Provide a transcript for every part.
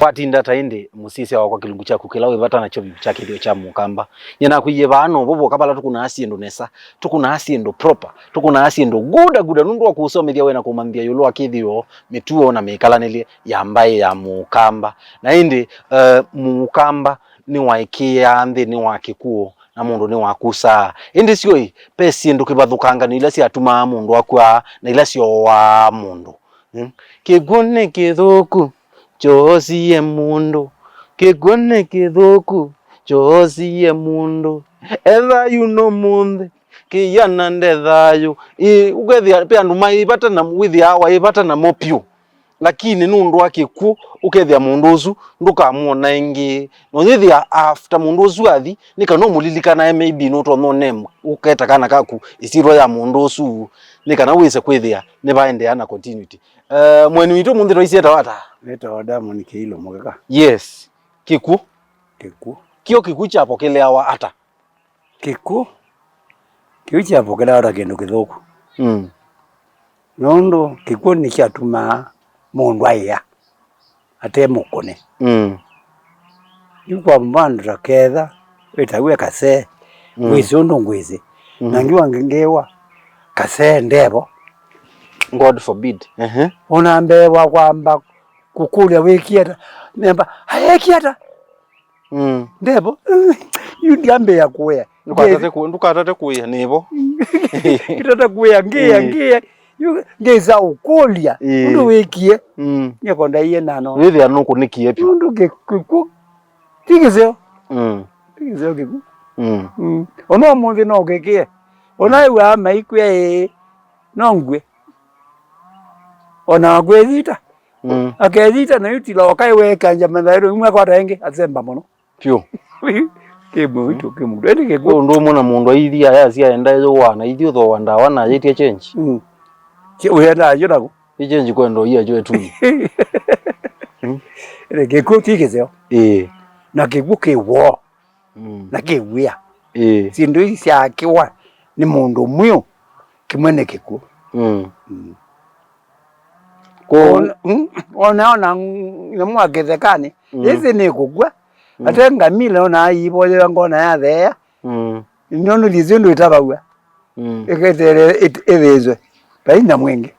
Watinda tainde musisi wa kwa kilungu chaku kilawe vata na chobi chake dio cha mukamba yana kuye bano bobo kabala tukuna asiendo nesa tukuna asiendo proper tukuna asiendo guda nundu wakusomelia we na kumambia yulo akithio mituo na mekalaneli yambaye ya mukamba na indi mukamba ni waikia nthi ni wakikuo na mundu ni wakusa indi sio pesi ndo kibathukanga ni ila si atuma mundu akwa na ila sio wa mundu kigune kithuku chosie mundu kigone kithuku chosie mundu ethayu no munthe kiyana ndethayu ugethia pe andu maibata na withia wa ibata na mopio lakini nundu akiku ukethia mundu uzu ndukamuona ingi no thithia after mundu uzu athi nika no mulilikana maybe no to no name uketa kana kaku isiro ya mundu uzu nika na wise kwithia ne baende ana continuity mwenu witu mundu roisieta wata Neta wadamu ni kilo mwaka. Yes. Kiku. Kio kiku cha pokelea wa ata. Kiku cha pokelea wa kendo kithuku. Nondo kiku ni kia tuma mundu aya. Ate mukone. Yukwa mbandra ketha. Wetawe kase. Wisi undu ngwizi. Nangiwa ngengewa. Kase ndebo. God forbid. Unambewa kwamba kukulia wekiata nemba hayekiata ndebo yudiambe ya kuya ndukatate kuya nibo kitata kuya ngia ngeza ukolia ndu wekie nyekonda iye nano withi anuku nikie pyo ndu geku tigizeo geku ono muthi no gekie ona iwa maikwe nongwe ona gwethita akethita na yuti la wakai weka njamandhairo umwe kwa renge azemba mono pyo kemo itu kemo ndende kego ndo mona mundu aithia yasia enda yo wana ithio tho wanda wana yetie change che uyenda ajonago change kwendo iya jo etu geko tigezeo na gebuke wo na gewia sindu isia kiwa ni mundu myo kimwene geko ona namwa kethekani ese ne kugwa atenga mile ona iboye ngona ya thea nyono lizindu itabagwa eketere ebezwe baina mwenge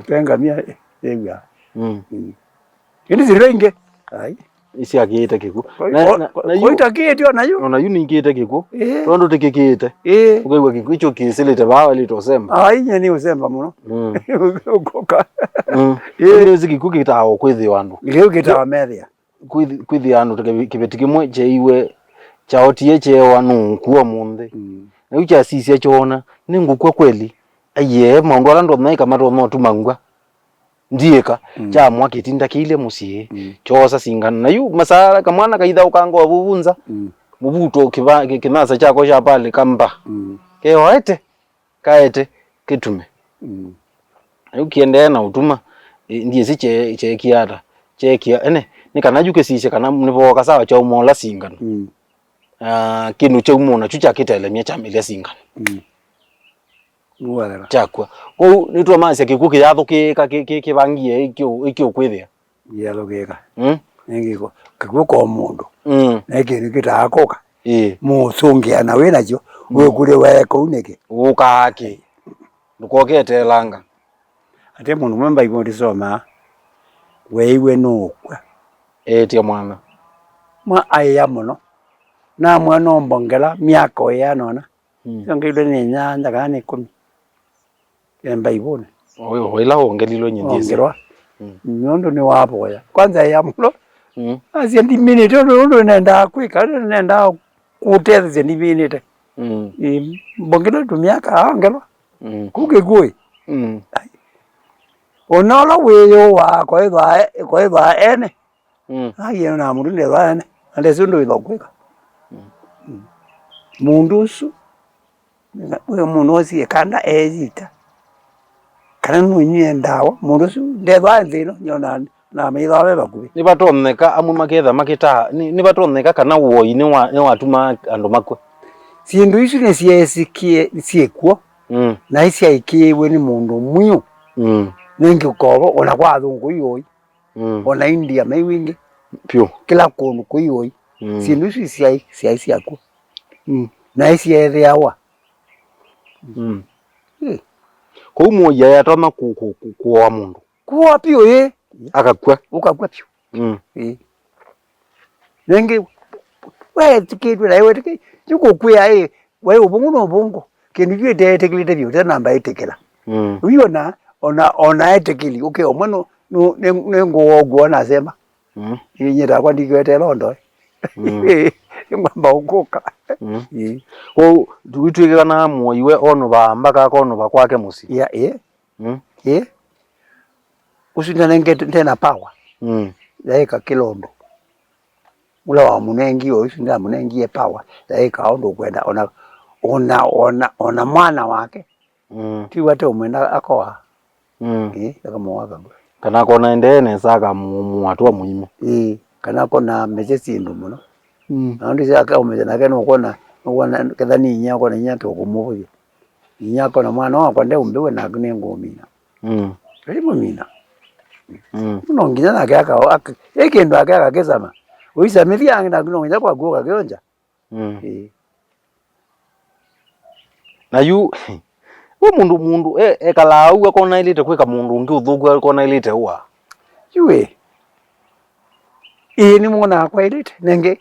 tenga mia egwa ini zirenga ai isi akiite kiku na yuita kiete ona yu ningite kiku rondo tekekete ukaiwa kiku icho kisilite bawa litosemba ai nyani usemba muno ukoka ile zikiku kitawo kwithi wandu leo kitawa meria kwithi andu kibeti kimwe cheiwe chaotie chewa nunkuwa munthe na ucha sisi chona ningukwa kweli aye maundu arando maika mato no tumangwa ndieka cha mwakitinda kile musie chosa singana na yu masara kamwana kaitha ukango wabunza mubuto kinasa chako cha pale kamba keoete kaete kitume ukiendea na utuma ndiye si che kiata chekia ene nikanajuke sise kana niboka sawa cha umola singana kinu che umona chucha kitele mia cha mele singana nuwala chakwa ko nitwa manse kikuki yathuki kibangie ikyo kwithia yalogeka ngiko kikuko mundu neke kitakoka musongia na we nacho we kule weko uneke ukaki ndukokete langa ate mundu mwemba iko disoma weiwe nokwa tie mwana mwa aya muno na mwana mbongela miako ya nona ngile ni nyanja kana 10 emba ibone oila ongelilo nyindisi nyondo ni wapo ya kwanza ya mulo asi ndi minute ndo nenda kwika nenda kuteza ndi minute mbongela tumiaka angelo kuke goi onala weyo wa kwa eba ene aye na mundu ne bane ande sundo ilokweka mundu su we munozi kanda ezita kana nunye ndawa mundu su ndeba nzino nyona na mithabe bakubi ni batoneka amu maketha makita ni batoneka kana woi ni watuma andu makwe sindu isu ne siesikie siekwo na isi aikiwe ni mundu mwiyo nengi kobo ona kwa thungu yoi ona India maiwingi Pio. Kila kundu kuioi. Sindu ici ciai ciaku. Na ici ethiawa. Kou muoya yatoma kuoa mundu. Kuoa pio Akakua. Ukakua pio. Nengi we tikitwe na we tiki. Yuko kuya we ubungu no ubungu. Kindu yue tetekilite pio tena namba itekela. Uiona ona etekili. Okay, omano nengo ogwo na sema. Nyira kwa ndikwete londo. Ngamba ukoka. Ko duitwike na muoyiwe ono ba mbaka kono ba kwake musi. Usinda nengete tena power. Yaika kilondo. Ula wa munengi usinda munengi power. Yaika ondo kwenda ona mwana wake. Ti wate umenda akoa. Akamuwaga. Kana kona endene saka muatu muime. Kana kona mejesi ndo muno. Andi saka umeje na keno kona kadhani nyako na nyake okumuvuye. Nyako na mwana wako nde umbewe na gnengo mina. Rimo mina. Nonginya na kaka ekendo akaka kesama. Uisa mithia na gnonginya kwa goka kionja. Na yu we mundu ekala au akona ilite kweka mundu ngi uthugu akona ilite wa. Yue. Ni mwana kwa ilite nenge.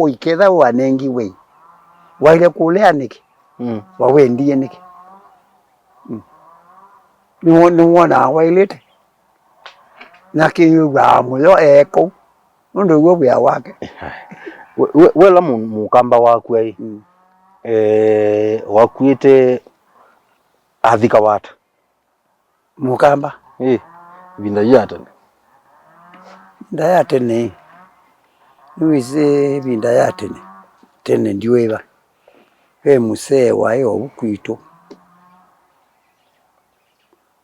Iketha wa nengi we. Waile kulea niki. Wawendie niki. Ni mwana wa ilite. Naki wa mulo eko. Ndo wewe ya wake. We la mukamba waku ai. Wakwite athika wata. Mukamba? Binda yata. Ndayate ne. Nuize binda yate ne. Tene ndiweba. Musee wae obukwito.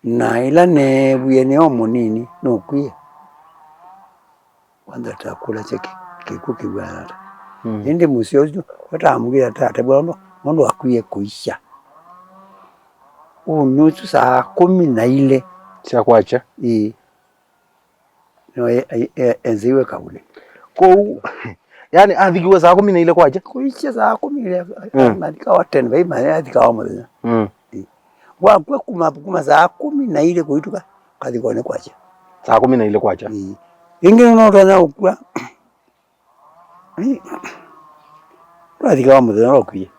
Na ila ne buyene omunini nokwiye. Wanda takula cheki kikuki bwana. Indi musyozo watamugira tate bwana ndo akwiye kuisha. Nusu saa 10 cia kwacha. No enziwe kaule. Ko yani athikiwe saa 10 kwacha. Kuisha saa 10 madika wa 10 bai maya athika wa muthenya. Wa kwa kuma saa 10 kuituka kathikone kwacha. Saa 10 kwacha. Ingi no twana ukwa. Athika wa muthenya okwiye.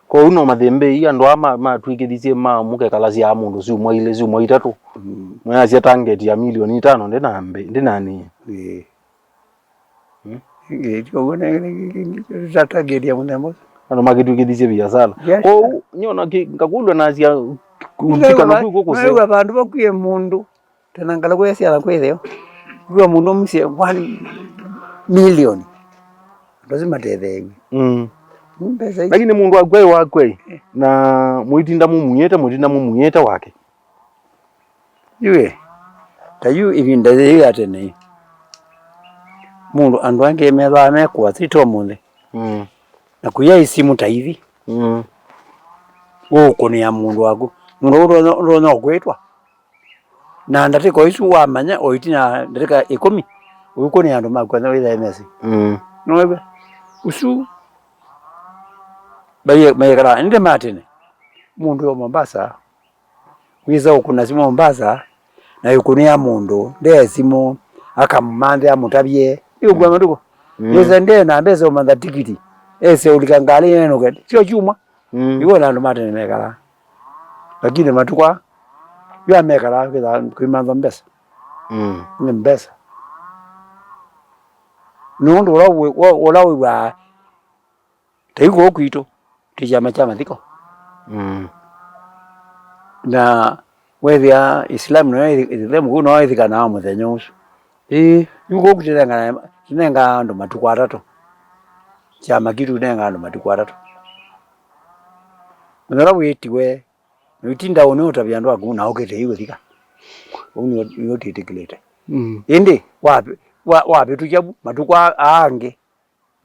Ko uno mathembe iya ndo matwikithisie muke kalasi ya mundu ciumwa ile ciumwa itatu. Mwana cia target ya milioni 5 ndi nani. Ndio wona target ya munembo. Ano magitwikithisie biashara. Ko nyona ngakulwa na cia kufika na kuko kose. Wewe bandu bakwiye mundu. Tena ngala kwa cia kwetheo. Wewe mundu msie 1 million. Lazima tethewe. Lakini mundu wakwe na muitinda mumunyeta wake. Yue. Tayu ibinda yate ne. Mundu andu ange metha mekwa thito munde. Na kuya isimu taithi. Goko ni ya mundu waku. Mundu no gwetwa. Na ndatiko isu wamanya oitina ndarika 10. Uko ni andu makwa na witha MS. Nowe. Usu Mayekara nde matene mundu wa Mombasa wiza ukuna simu Mombasa na yukunia mundu nde simu akamande amutabye igwa maduko yeza nde na mbeze umanda tikiti ese ulikangali neno gati sio chuma iwo na ndo matene mekara lakini matukwa ya mekara kwa kuimanda mbesa ni mbesa nundu walawe wa taiko okuito tijama chama thiko. Na wethia Islam no ithemu kuno ithika na muthenya ucio. Yuko kutenga ndo matuku 3. Chama kitu nenga ndo matuku 3. Ndara witiwe witinda one utabya ndo akuna okete iwe thika. Uni yotitikilete. Indi wapi tujabu matuku aange.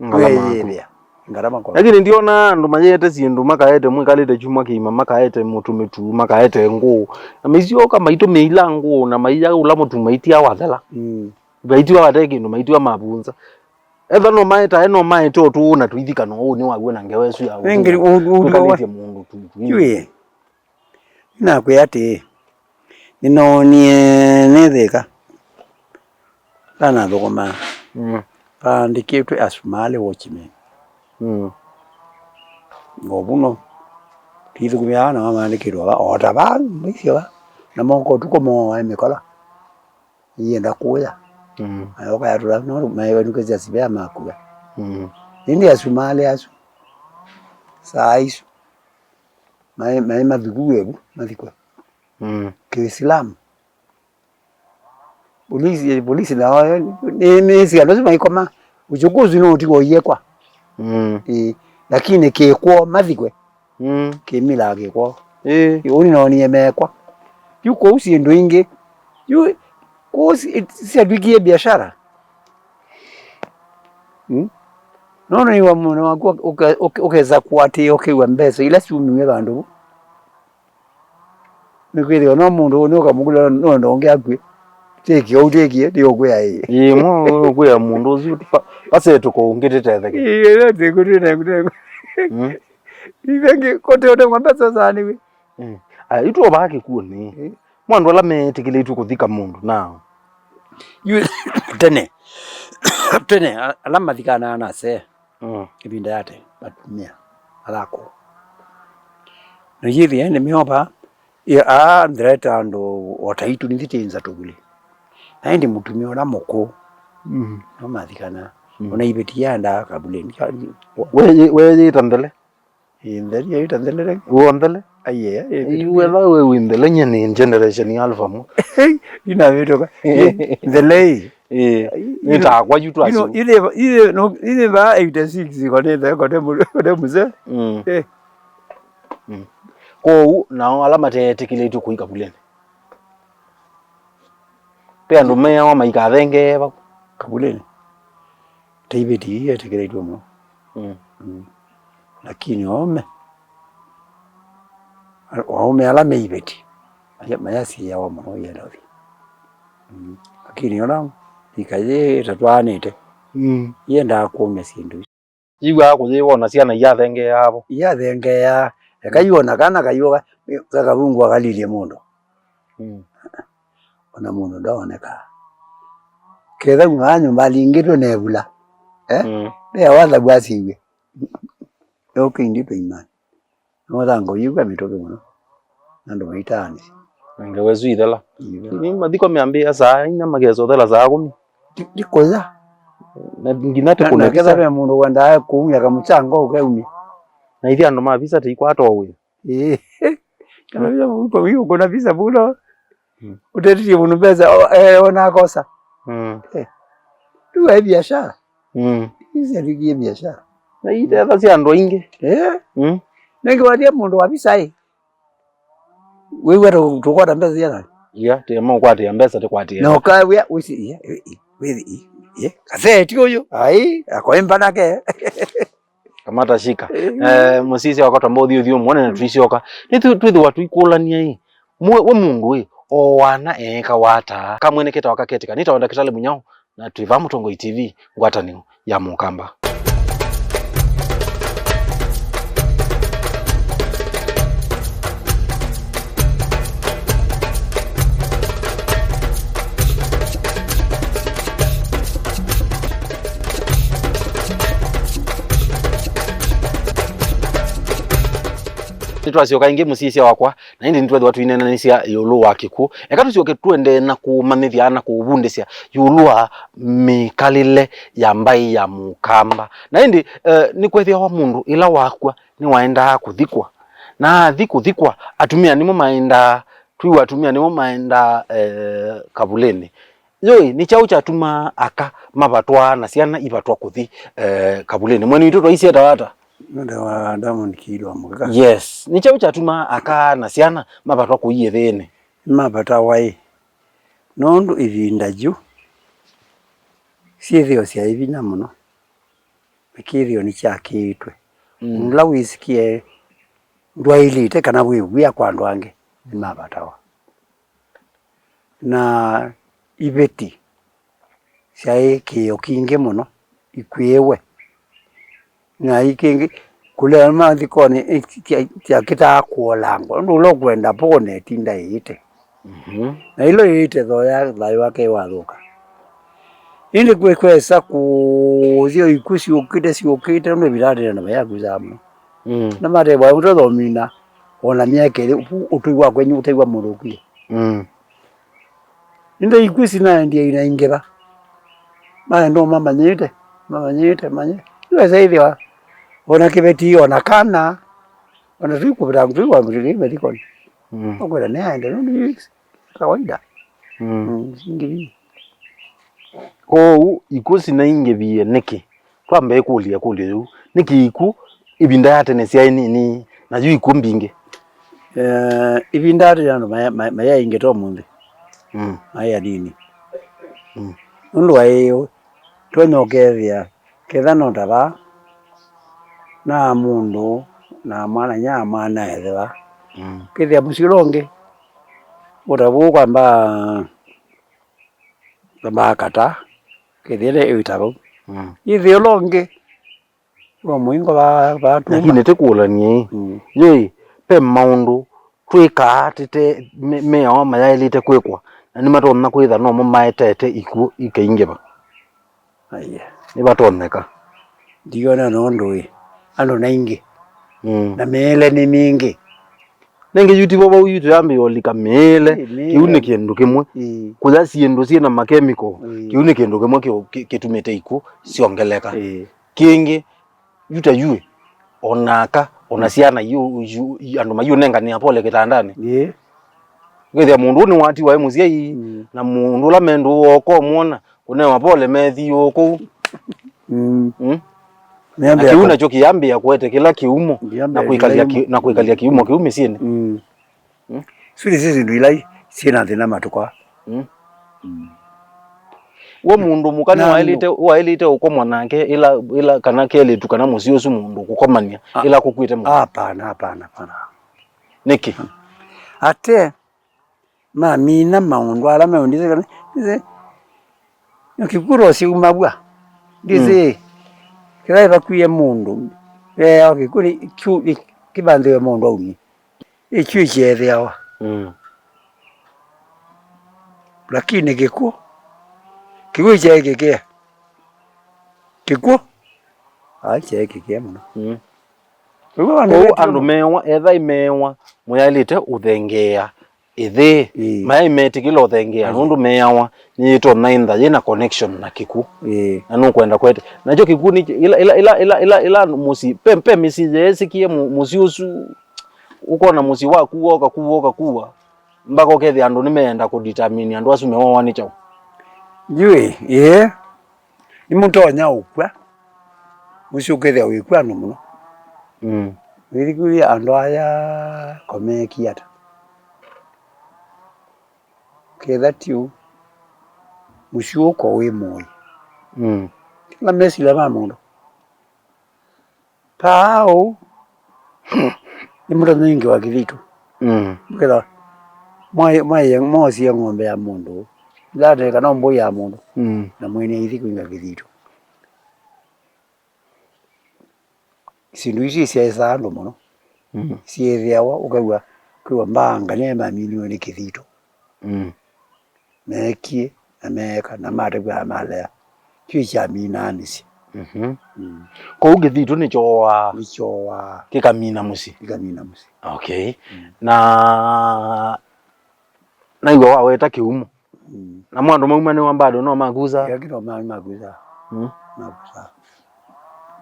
Ngala. ngarama kwa lakini ndiona andu mayete sindu makaete mwikalite chuma kima makaete mutumitu makaete nguu na mizio kama ito meila nguu na maiya ula mutumaitia wathala baitwa wateki ndo maitwa mabunza eva no maeta eno maeta tu na tuithika no ni wagwe na ngewesu ya ngiri ukalite mundu tu yue na kuyati ninonie netheka kana thogoma andikitwe asumale watchman ngobuno kitu kumiana mama andikirwa otaba nisio na monko tukomo emikola yenda kuya ayoka yatura no mayo nukeza sibya makuya nindi asumale asu saisu mai maviguebu mavikwa Kiislamu polisi na wao ni si lazima ikoma uchukuzi no tiko yekwa lakini kekwo mavikwe kimila kekwo yoni no ni emekwa yuko usi ndo inge yu kosi si abigie biashara no ni wa mwana wako ukeza kuati okewa mbesa ila si umiwe bandu nikwiri no mundu no kamugula no ndonge akwe teki ndio kwa yeye mo kwa mundu uzi pase tuko ngititetheke ile tekutine kuteko ivenge kote ote ngambesa zani we itu obake kuoni mwandu ala metikile tu kuthika mundu nao yu tene alama thikana na se kibinda yate batumia alako no yiri ene mioba ya ndreta ndo wataitu nithitenza tugule naindi mutumia ona moko no mathikana ona ibetia nda kabuleni wewe itandele indeli itandele uondele aye iwe la wewe indele nyene generation ya alpha mo ina vitoka indele nita kwa yutu aso ile no ile ba 86 kote muze ko na alama tetekile tu kuika buleni pe andu meya wa maika thenge ba kabuleni tibeti yetekile tu mo lakini ome alama ibeti mayasi ya wa mo ya lavi lakini ona ikaye tatwanite yenda kuomya sindu igwa kuyiwona ciana ya thenge yabo ya thenge ya kayona kana kayoga kakabungu akalilie mundu ona mundu ndaoneka ketha ng'anyu malingitwe nebula ya wala bwasiwe okindi pe imani no dango yuga mitoke muno nando maitani ngewezu idela ni madiko meambia saa ina magezo dela za 10 dikoza na nginate kuna ketha be mundu wanda kuumya kamuchango ukaumi na hivi ando mavisa tikwato wewe kana hiyo kuna visa bulo utetiye mundu pesa ona kosa tu ya biashara hizi ndio biashara na ile hata si ando inge nengi wadia mundu wa visa wewe tukota mbeza yana ya tema kwati mbesa tekwati no ka we usi kase tioyo ai akoemba nake kamata shika musisi wakati ambao thio muone na tuisioka ni twithi watu ikulania hii we mundu we o wana eka wata kamwene keta wakaketika nitaonda kitale munyao na tuiva Mutongo TV ngwatani ya Mukamba. Twasyoka inge musisi wakwa na indi ntwethe watu inenanisia yulu wa kiku eka tusyoke twende na kumamithia na kubundisia yulu wa mikalile ya mbai ya Mukamba na indi ni kwethia wa mundu ila wakwa ni waenda kuthikwa na thikwa atumia nimo maenda twi atumia nimo maenda kabuleni yoi ni chau cha tuma aka mabatwa na ciana ibatwa kuthi kabuleni mwenu itoto isi etawata nda Diamond Kidwa muka yes ni chau cha tuma aka na ciana mabatwa kuiye thene mabata wai nondu ivinda ju siethio cia ivinya muno Mikirio ni chakitwe nula wisikie ndwailite kana wiwia kwa ndwange mabatawa na ibeti sai kio kinge muno ikwewe na ikingi kule mathikoni tia kita kuolango ndulo kwenda pone tinda ite na ilo ite thoya thayo wake wathuka indi kwekwesa kuthio ikusi ukite no birade na bayagu zamu na mare bwa utothomina ona mieke utuigwa kwenyu utegwa muruki inde ikusi na ndiye inaingera ndo mama nyite manye iwe zaidi wa ona kibeti ona kana ona tuko birangu wa mrili dikoni okwera naende no kawaida ngiri ko ikusi na ingebie niki twambe kulia yu niki iku ibinda yate ne sia nini na yu ikumbinge ibinda yano maya ingeto munde maya dini ndo ayo tonokethia ketha no ndaba na mundu na mwana nyama na ethwa kithia musironge utabu kwamba kata kithire itabo ithio longe wa muingo ba tu lakini tekulanie ye pe maundu twika tete me o mayailite kwekwa na ni matonna kwitha no maetete iku ikaingeba aya ni batoneka ndiona no ndui ando naingi na mele ni mingi nenge yuti baba uyuti yambe yolika mele kiune kindu kimwe kuza siendo sina makemiko kiune kindu kimwe kitumete iku siongeleka kingi yuta yue onaka onasiana yu andu mayu nenga ni apole kitandani ngethia mundu ni wati wa muziai na mundu la mendu oko muona une mapole methi oko kiuna cho kiambia kwete kila kiumo na kuikalia kiumo kiume sine sisi ndilai sina thina matukwa wo mundu mukani wailite uko mwanake ila kana kele tukana musio mundu kukomania ila kukwite mundu hapana niki ate mina maundu ala meundize kana dize ukikuro si umabwa dize kira bakuye mundu okikuri kibandwe mundu auni ichu chethia lakini kiku cheke kiku cheke muno ko andu mewa etha imewa muyalite uthengea ithi mai metikila uthengea nundu mewa nyito nainda yena connection na kiku na no kwenda kwete nacho kiku ni ila musi pempe misi yesikie musiusu uko na musi wa kuoka kuwa mbako kethi andu nimeenda kudetermine andu asu mewa wani chao yue ni mutonya ukwa musi ukethia wikwa no muno wirikuya andu aya komekiata ketha tiu musi uko wi moi na mesi la mamundo pao ni mundo ningi wa kivitu ketha mosi ya ng'ombe ya mundu ndade kana mbo ya mundu na mwene ithi kuinga kivitu sindu ici cia andu muno ciethiawa ukagua kwiwa mbanga ne mamilioni ni kithito mekie na meka na mategwa malea kicha mina nisi ko ugithito ni chowa kikamina musi okay na iwa waweta kiumo na mwandu mauma ni wambado no maguza yakiro maguza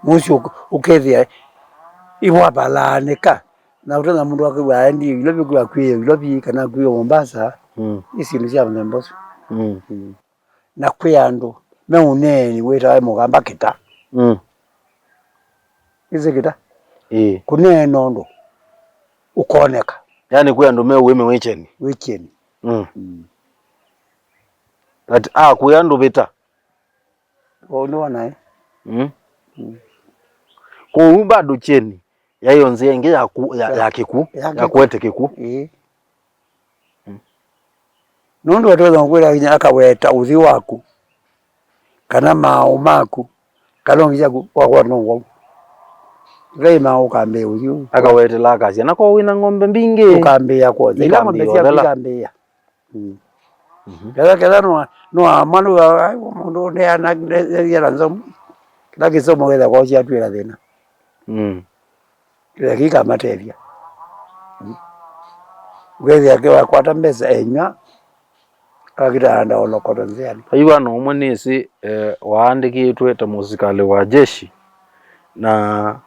musi ukethia iwa balaneka na utana mundu akwa ndi ilobi kwa kwiye ilobi kana kwiye Mombasa isi nisia mnemboso na kwiyandu meuneni weta mugamba kita ize kita kuneno ndo ukoneka yani kwiyandu meuweme wecheni that kuyandu beta ono nae Ko bado cheni ya hiyo nzia ingi ya kiku ya kwete kiku nundu watoza ngwira kinya akaweta uthi waku kana mao maku kalongia kwa no Rei mao kambe uthi akawetela kazi nako wina ng'ombe mbingi ukambia kwa ila ng'ombe cia kambia kada no amanu mundu ne ana ya ranzo kila kisomo wetha kwa cia twira thina kila kika materia wetha kwa kwata mbesa enya akitanda olokoro nziani aiwa no mwenesi waandikitwe ta musikali wa jeshi na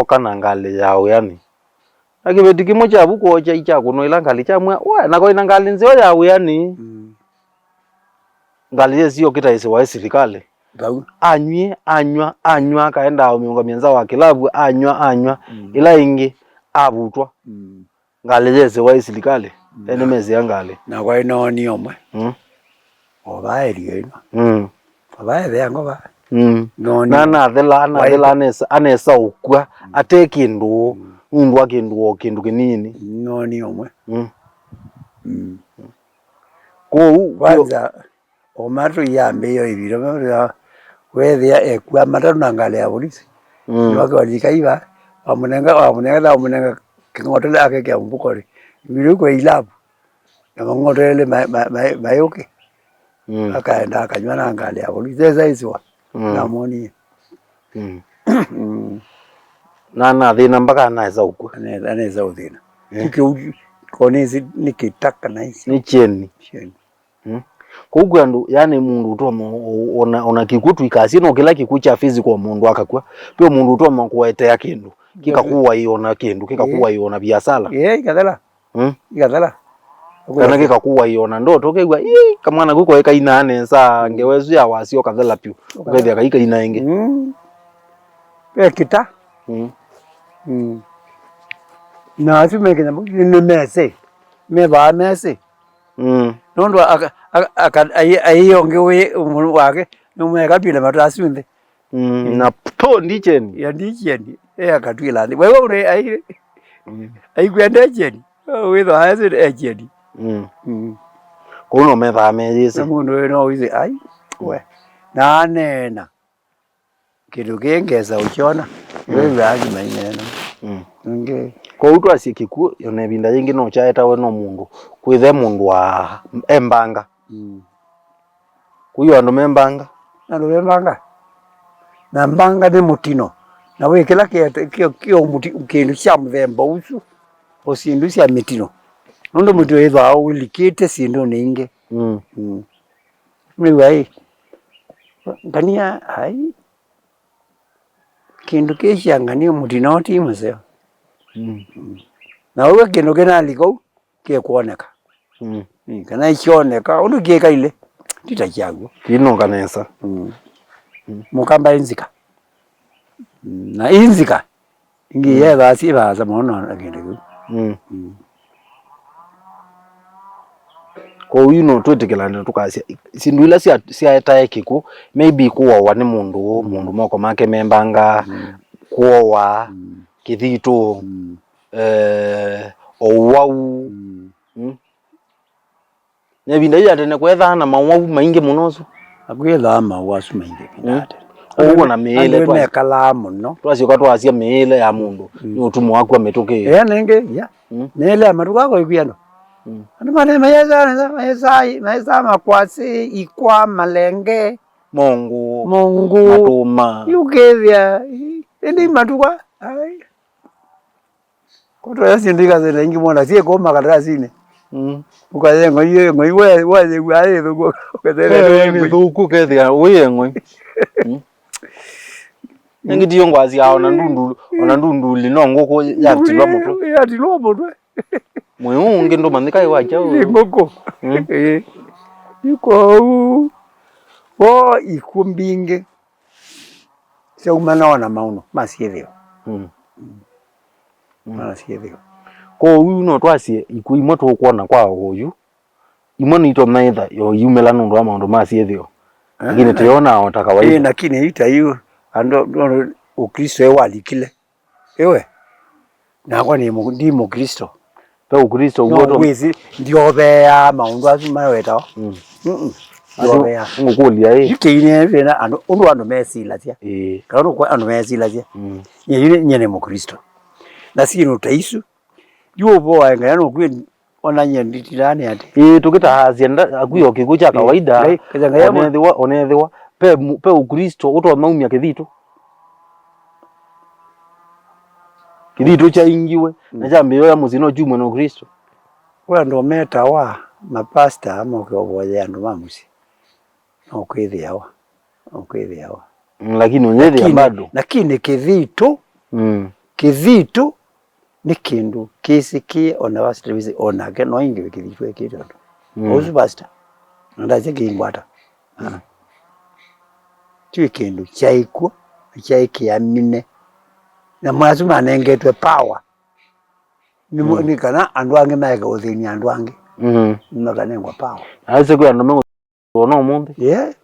kana ngali yao yani akibeti kimo cha buko cha icha kuno ila ngali cha mwa wa nako ina ngali nzio yao yani ngali yesio kitaisi wa serikali anywa kaenda miongo mienza wa kilabu anywa ila ingi abutwa ngali yese wa serikali ene mezi yangali na kwa ino ni omwe obaerio ino obae yango ba na thela anesa ukwa ate kindu mundu akindu kinini no ni omwe ko kwanza omatu yambe yo ibiro wethia ekwa matatu na ngale ya polisi wake walikaiba wamunenga kingotele akeke mbukore ibiro kwa ilabu na ngotele mayoke akaenda akanywa na ngale ya polisi sasa hizo na moni na thina mpaka anaweza ukwa anaweza uthina konezi nikitaka na hizi ni cheni kugu andu yani mundu utoma ona kikutu ikasi no kila kikucha physical mundu akakwa pio mundu utoma kuwaetea kindu kikakuwa iona kindu kikakuwa iona biasala ikathala kana kikakuwa iona ndoto kegwa kama na guko eka inane sa ngewezu ya wasio kathala pio ukaithia kaika inaenge kita na asume kenya ni mese meba mese nondo ayonge we umuntu wake numeka pile matasunthe na to ndicheni ya ndicheni akatwila ndi wewe ure ai kwenda cheni wetho hazi echeni kuno metha mejise mundu no wize ai we na nena kitu kengeza ukiona wewe yaji mainena ko utu asikiku yone binda yingi no chaeta we no mundu kwithe mundu wa embanga kuyo andu membanga na mbanga ni mutino na we kila kio kindu cia muthemba ucu o sindu cia mitino nondo mutio ithwa au likite sindu ningi mwiwai ngania hai kindu kishia ngania mutino ti museo na uwe kindu kina liko kie kuoneka kana ikioneka undu kiekaile tita kiago kino kanesa mukamba inzika na inzika ingi yeba sibaza mono akindu ko uno twetekelana tukasia sindu ila sia etae kiku maybe kuwa wani mundu moko make membanga kuwa kithito owau ne binda ya tene kwetha na mawau maingi munozo akwetha mawasu maingi bindate ugo na mele twa kalamu no twasi kwa twasia mele ya mundu ni utumu wako ametoke nenge ya mele amaruka ko ikwano anu mane mayeza makwasi ikwa malenge mongu matuma yukethia ndi matukwa ai koto yasindika zile ingi mwana sie koma kadarasine ukaye ngoi we wae thuko kadere ni thuku kethia we ngoi ningi dio ngwazi ya ona ndundu lino ngoko yatilwa moto mweunge ndo manika iwacha ngoko yuko wo ikumbinge se umana na mauno masiethio masiethio ko uyu no twasie ikuimo tukuona kwa uyu imo ni to maitha yo yumela nundu wa maundu masiethio lakini tiona otaka wa lakini ita yu ando ukristo walikile ewe nakwa ndi mukristo pe ukristo no wizi ndio bea maundu azuma weta ndio bea ngukulia yikine bena ando undu ando mesila tia kana kwa ando mesila tia nyene mukristo na sino taisu yubo waenga no kwi ona nyenditirane ati tukitahazia akuyo kiku cha kawaida onethiwa pe ukristo utwa maumia kithitu cha ingiwe na jambo ya muzino jumwe no Kristo kwa ndo meta wa mapasta ama ukioboya andu mamusi no kwithiawa lakini onyethi bado lakini kithitu ni kindu kisiki ona wasitwizi ona ke no ingi kithitu ekito ozu basta ndaje kingwata tu kindu chaikwa chaikiamine na mwazu manengetwe power ni kana andu ange maega uthini andu ange makanengwa power aise kwa ndo ono munde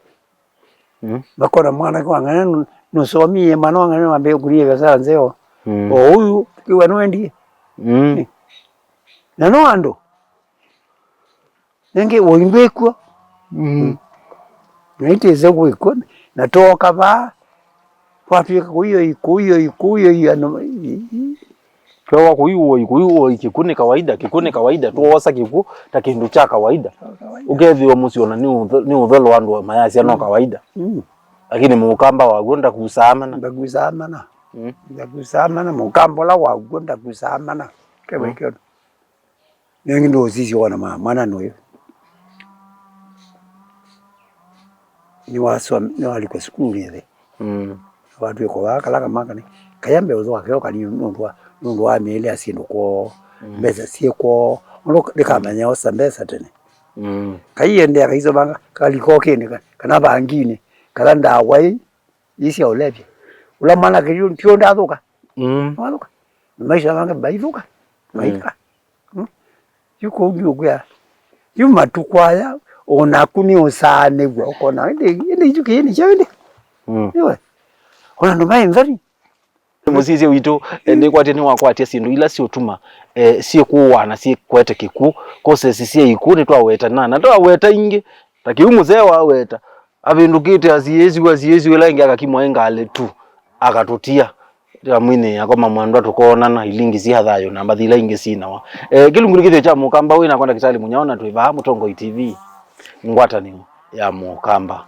bakora mwana kwa ngana no somie mano ngana mambe kurie basa nzeo huyu kiwa nwendie na no ando nenge woimbekwa naiteze kuiko natoka ba wapika kuyo ano kwa kuyo ikikuni kawaida tuosa kiku ta kindu cha kawaida ugethiwa musiona ni uthelo wandu mayasi no kawaida lakini mukamba wagonda kusamana ndakusamana mukambo la wagonda kusamana kebekyo nengi ndo sisi wana mwana noyo ni waliko school ile watu ko wakala makani kayambe uzo akeo kani nundu wa mele asindo ko mbeza sieko ulo likamanya osambesa tene kayende akaizo banga kaliko kene kana bangine kala ndawai isi olebye ula mana ke ntio ndaduka waduka maisha banga baiduka maika yuko ngugya yumatukwaya ona kuni osane gwa ukona inde yukini chende iwe ona ndo mai mvani musisi witu ndikwate ni wakwatia sindu ila si utuma si kuwana si kwete kiku kose sisi iku ni twaweta nana twaweta ingi takiumuzee waweta abindukite aziyezi wela ingi akakimwa ale tu akatutia mwine yakoma mwandu atukonana ilingi si hathayo namba thila ingi sinawa kilunguri kithe cha mukamba wina kwenda kitali munyaona twiva Mutongo TV ngwata ni ya mukamba.